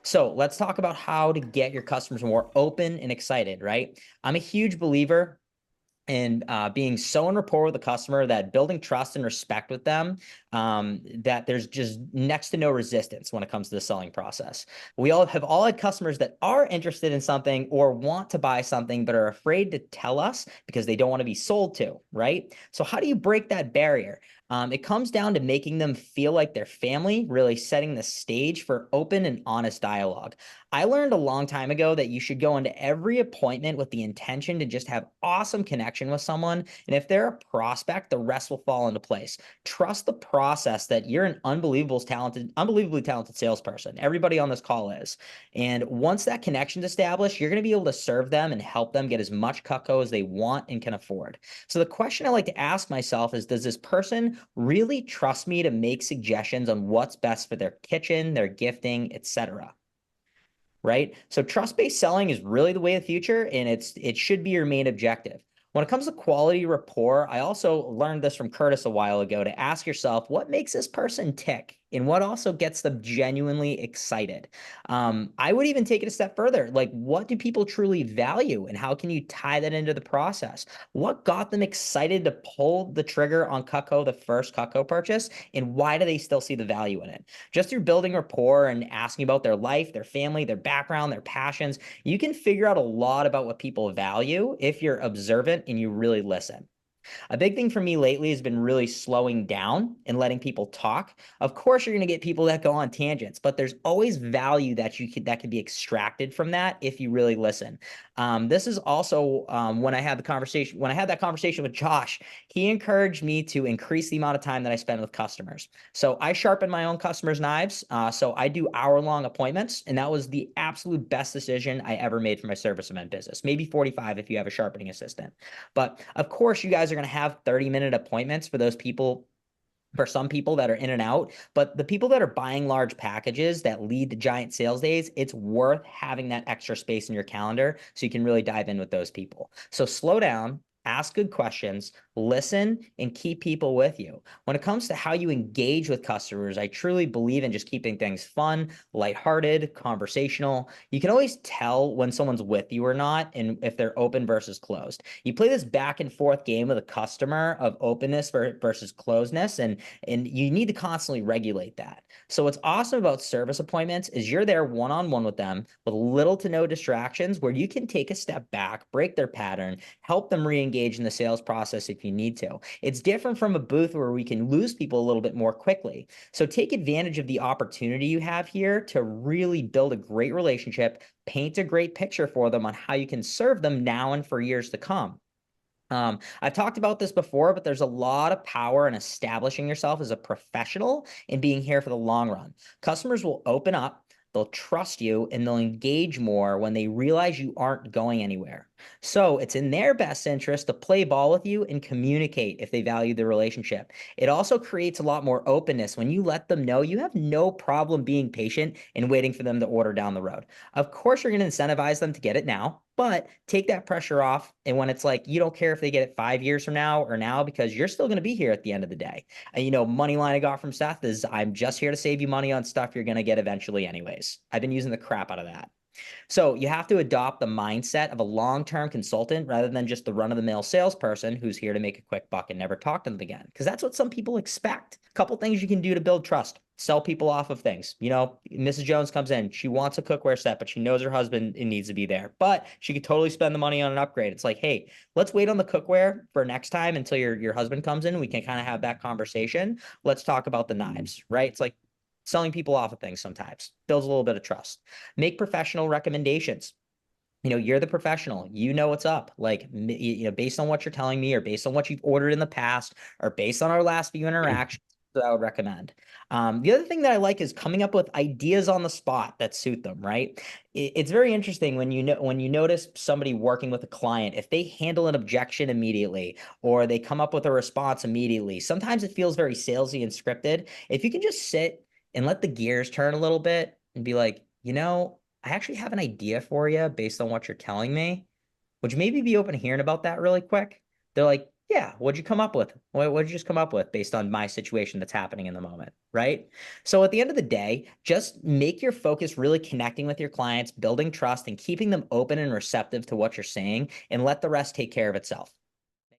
So let's talk about how to get your customers more open and excited, right? I'm a huge believer and being so in rapport with the customer that building trust and respect with them, that there's just next to no resistance when it comes to the selling process. We all had customers that are interested in something or want to buy something, but are afraid to tell us because they don't want to be sold to, right? So how do you break that barrier? It comes down to making them feel like their family, really setting the stage for open and honest dialogue. I learned a long time ago that you should go into every appointment with the intention to just have awesome connection with someone. And if they're a prospect, the rest will fall into place. Trust the process that you're an unbelievably talented salesperson. Everybody on this call is. And once that connection's established, you're going to be able to serve them and help them get as much Cutco as they want and can afford. So the question I like to ask myself is, does this person really trust me to make suggestions on what's best for their kitchen, their gifting, etc.? Right? So trust-based selling is really the way of the future, and it should be your main objective. When it comes to quality rapport, I also learned this from Curtis a while ago to ask yourself, what makes this person tick? And what also gets them genuinely excited? I would even take it a step further. Like, what do people truly value, and how can you tie that into the process? What got them excited to pull the trigger on Cutco, the first Cutco purchase, and why do they still see the value in it? Just through building rapport and asking about their life, their family, their background, their passions, you can figure out a lot about what people value if you're observant and you really listen. A big thing for me lately has been really slowing down and letting people talk. Of course, you're going to get people that go on tangents, but there's always value that could be extracted from that if you really listen. This is also when I had that conversation with Josh. He encouraged me to increase the amount of time that I spend with customers. So I sharpen my own customers' knives. So I do hour-long appointments, and that was the absolute best decision I ever made for my service event business. Maybe 45 if you have a sharpening assistant. But of course, you guys are going to have 30-minute appointments for those people, for some people that are in and out. But the people that are buying large packages that lead to giant sales days, it's worth having that extra space in your calendar so you can really dive in with those people. So slow down. Ask good questions, listen, and keep people with you. When it comes to how you engage with customers, I truly believe in just keeping things fun, lighthearted, conversational. You can always tell when someone's with you or not, and if they're open versus closed. You play this back and forth game with a customer of openness versus closeness, and you need to constantly regulate that. So what's awesome about service appointments is you're there one-on-one with them with little to no distractions, where you can take a step back, break their pattern, help them re-engage in the sales process if you need to. It's different from a booth where we can lose people a little bit more quickly. So take advantage of the opportunity you have here to really build a great relationship, paint a great picture for them on how you can serve them now and for years to come. I've talked about this before, but there's a lot of power in establishing yourself as a professional and being here for the long run. Customers will open up, they'll trust you, and they'll engage more when they realize you aren't going anywhere. So it's in their best interest to play ball with you and communicate if they value the relationship. It also creates a lot more openness when you let them know you have no problem being patient and waiting for them to order down the road. Of course, you're going to incentivize them to get it now, but take that pressure off. And when it's like, you don't care if they get it 5 years from now or now, because you're still going to be here at the end of the day. And, money line I got from Seth is, I'm just here to save you money on stuff you're going to get eventually anyways. I've been using the crap out of that. So you have to adopt the mindset of a long-term consultant rather than just the run-of-the-mill salesperson who's here to make a quick buck and never talk to them again. Because that's what some people expect. A couple things you can do to build trust. Sell people off of things. Mrs. Jones comes in. She wants a cookware set, but she knows her husband needs to be there. But she could totally spend the money on an upgrade. It's like, hey, let's wait on the cookware for next time until your husband comes in. We can kind of have that conversation. Let's talk about the knives, right? It's like selling people off of things sometimes. Builds a little bit of trust. Make professional recommendations. You're the professional, what's up. Like, based on what you're telling me, or based on what you've ordered in the past, or based on our last few interactions, that I would recommend. The other thing that I like is coming up with ideas on the spot that suit them, right? It's very interesting when you notice somebody working with a client, if they handle an objection immediately, or they come up with a response immediately. Sometimes it feels very salesy and scripted. If you can just sit and let the gears turn a little bit and be like, I actually have an idea for you based on what you're telling me. Would you maybe be open to hearing about that really quick? They're like, Yeah, what'd you come up with? What'd you just come up with based on my situation that's happening in the moment, right? So at the end of the day, just make your focus really connecting with your clients, building trust, and keeping them open and receptive to what you're saying, and let the rest take care of itself.